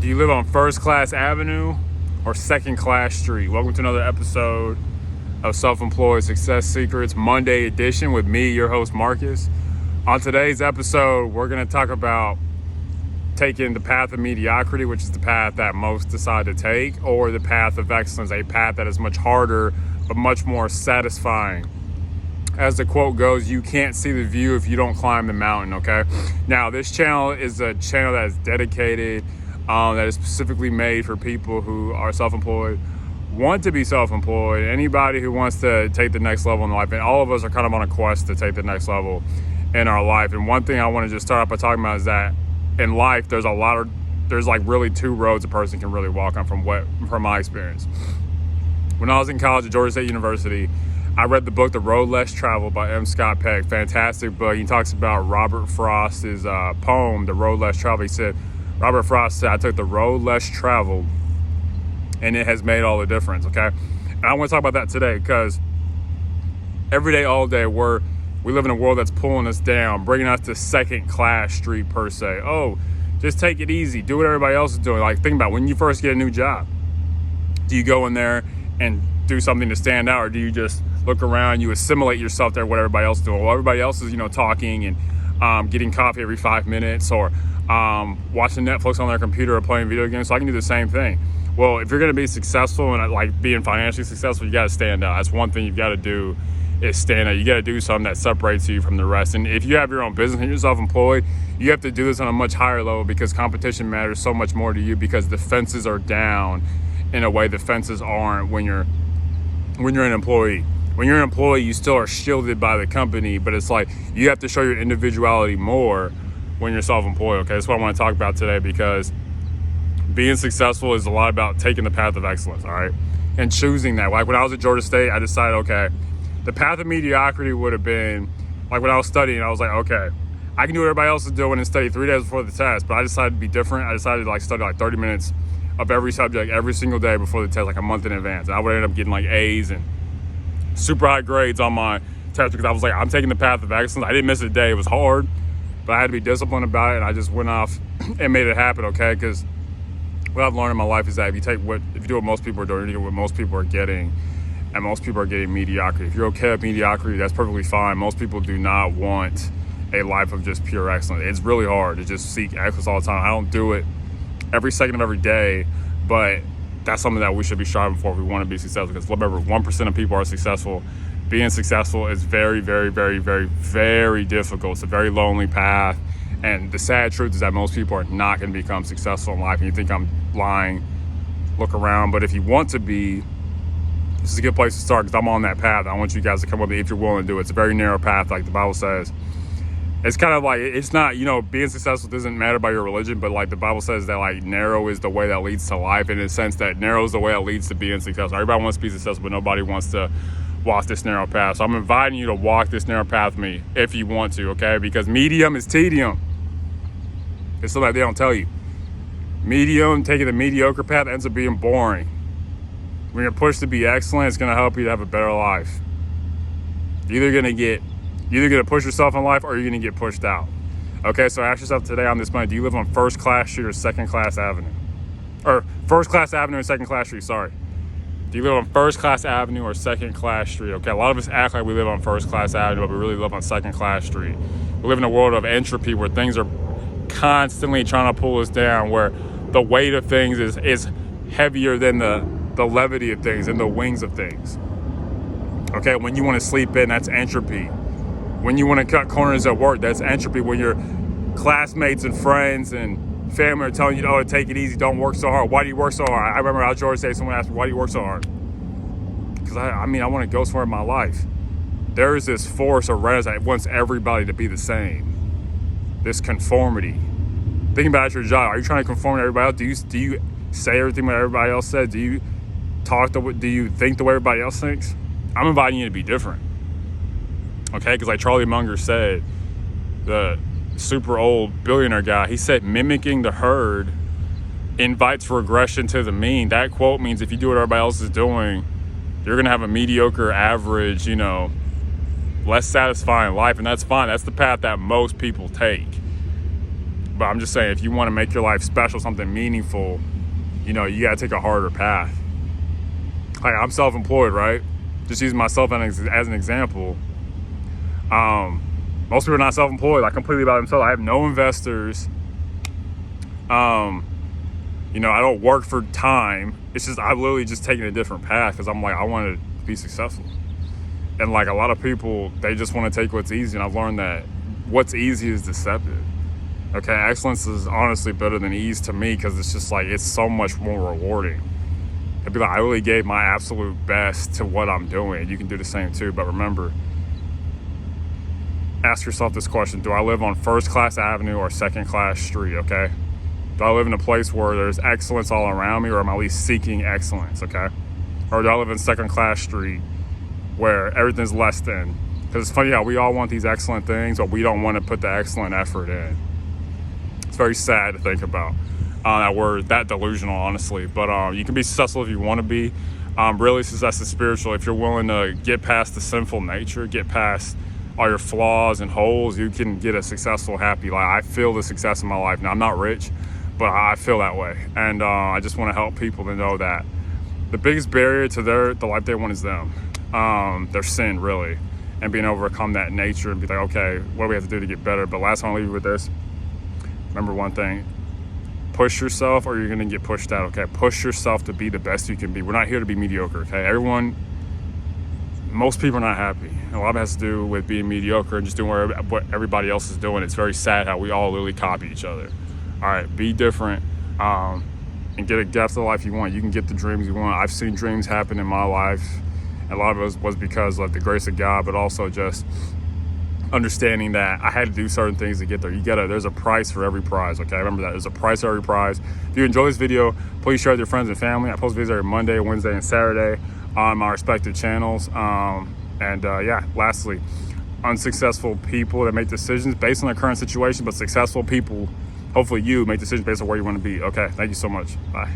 Do you live on First Class Avenue or Second Class Street? Welcome to another episode of Self-Employed Success Secrets, Monday edition with me, your host, Marcus. On today's episode, we're going to talk about taking the path of mediocrity, which is the path that most decide to take, or the path of excellence, a path that is much harder but much more satisfying. As the quote goes, you can't see the view if you don't climb the mountain, okay? Now, this channel is a channel that is dedicated, that is specifically made for people who are self-employed, want to be self-employed, anybody who wants to take the next level in life. And all of us are kind of on a quest to take the next level in our life. And one thing I want to just start off by talking about is that in life, there's like really two roads a person can really walk on from my experience. When I was in college at Georgia State University, I read the book, The Road Less Traveled by M. Scott Peck. Fantastic book. He talks about Robert Frost's poem, The Road Less Traveled. He said, Robert Frost said, I took the road less traveled and it has made all the difference, okay? And I want to talk about that today because every day, all day, we live in a world that's pulling us down, bringing us to second class street per se. Oh, just take it easy. Do what everybody else is doing. Like, think about when you first get a new job. Do you go in there and do something to stand out, or do you just look around, you assimilate yourself to what everybody else is doing? Well, everybody else is, talking and getting coffee every 5 minutes, or watching Netflix on their computer or playing video games. So I can do the same thing. Well, if you're going to be successful and like being financially successful, you got to stand out. That's one thing you've got to do is stand out. You got to do something that separates you from the rest. And if you have your own business and you're self-employed, you have to do this on a much higher level because competition matters so much more to you because the fences are down in a way the fences aren't when you're an employee. When you're an employee, you still are shielded by the company, but it's like you have to show your individuality more when you're self-employed, okay? That's what I want to talk about today because being successful is a lot about taking the path of excellence, all right? And choosing that. Like when I was at Georgia State, I decided, okay, the path of mediocrity would have been, like when I was studying, I was like, okay, I can do what everybody else is doing and study 3 days before the test, but I decided to be different. I decided to study 30 minutes of every subject every single day before the test, like a month in advance. And I would end up getting A's and super high grades on my test because I was like, I'm taking the path of excellence. I didn't miss a day. It was hard, but I had to be disciplined about it, and I just went off and made it happen, okay? Because what I've learned in my life is that if you do what most people are doing, you get what most people are getting, and most people are getting mediocrity. If you're okay with mediocrity, that's perfectly fine. Most people do not want a life of just pure excellence. It's really hard to just seek excellence all the time. I don't do it every second of every day, but that's something that we should be striving for if we want to be successful. Because remember, 1% of people are successful. Being successful is very, very, very, very, very difficult. It's a very lonely path. And the sad truth is that most people are not going to become successful in life. And you think I'm lying, look around. But if you want to be, this is a good place to start because I'm on that path. I want you guys to come with me if you're willing to do it. It's a very narrow path, like the Bible says. It's kind of like, it's not, being successful doesn't matter by your religion, but like the Bible says that narrow is the way that leads to life, in a sense that narrow is the way that leads to being successful. Everybody wants to be successful, but nobody wants to walk this narrow path. So I'm inviting you to walk this narrow path with me if you want to, okay? Because medium is tedium. It's something that they don't tell you. Medium, taking the mediocre path ends up being boring. When you're pushed to be excellent, it's going to help you to have a better life. You're either going to push yourself in life or you're going to get pushed out. Okay, so ask yourself today on this Monday, do you live on First Class Street or Second Class Avenue? Or First Class Avenue and Second Class Street, sorry. Do you live on First Class Avenue or Second Class Street? Okay, a lot of us act like we live on First Class Avenue, but we really live on Second Class Street. We live in a world of entropy where things are constantly trying to pull us down, where the weight of things is heavier than the levity of things and the wings of things. Okay, when you want to sleep in, that's entropy. When you want to cut corners at work, that's entropy. When your classmates and friends and family are telling you, to take it easy, don't work so hard. Why do you work so hard? I remember at Georgia State, someone asked me, why do you work so hard? Because I want to go somewhere in my life. There is this force around us that wants everybody to be the same. This conformity. Think about your job. Are you trying to conform to everybody else? Do you say everything what everybody else said? Do you do you think the way everybody else thinks? I'm inviting you to be different. Okay, because like Charlie Munger said, the super old billionaire guy, he said mimicking the herd invites regression to the mean. That quote means if you do what everybody else is doing, you're going to have a mediocre, average, less satisfying life, and that's fine. That's the path that most people take. But I'm just saying, if you want to make your life special, something meaningful, you got to take a harder path. Like, I'm self-employed, right? Just using myself as an example. Most people are not self-employed, like completely by themselves. I have no investors. I don't work for time. It's just, I've literally just taken a different path because I'm like, I want to be successful. And like a lot of people, they just want to take what's easy. And I've learned that what's easy is deceptive. Okay, excellence is honestly better than ease to me because it's just like, it's so much more rewarding. It'd be like, I really gave my absolute best to what I'm doing. You can do the same too. But remember, ask yourself this question: do I live on first class avenue or second class street? Okay, do I live in a place where there's excellence all around me, or am I at least seeking excellence? Okay, or do I live in second class street where everything's less than? Because it's funny how we all want these excellent things, but we don't want to put the excellent effort in. It's very sad to think about that we're that delusional, honestly. But you can be successful if you want to be. Really, success is spiritual. If you're willing to get past the sinful nature, get past all your flaws and holes, you can get a successful, happy life. I feel the success in my life now. I'm not rich, but I feel that way. And I just want to help people to know that the biggest barrier to the life they want is them. Their sin, really. And being able to overcome that nature and be like, okay, what do we have to do to get better? But last time I'll leave you with this. Remember one thing: push yourself or you're going to get pushed out. Okay, push yourself to be the best you can be. We're not here to be mediocre. Okay, most people are not happy. A lot of it has to do with being mediocre and just doing what everybody else is doing. It's very sad how we all literally copy each other. All right, be different and get a depth of life you want. You can get the dreams you want. I've seen dreams happen in my life. A lot of it was because of the grace of God, but also just understanding that I had to do certain things to get there. There's a price for every prize, okay? Remember that. There's a price for every prize. If you enjoy this video, please share it with your friends and family. I post videos every Monday, Wednesday, and Saturday on my respective channels. Lastly, unsuccessful people that make decisions based on their current situation, but successful people, hopefully you, make decisions based on where you want to be. Okay, thank you so much. Bye.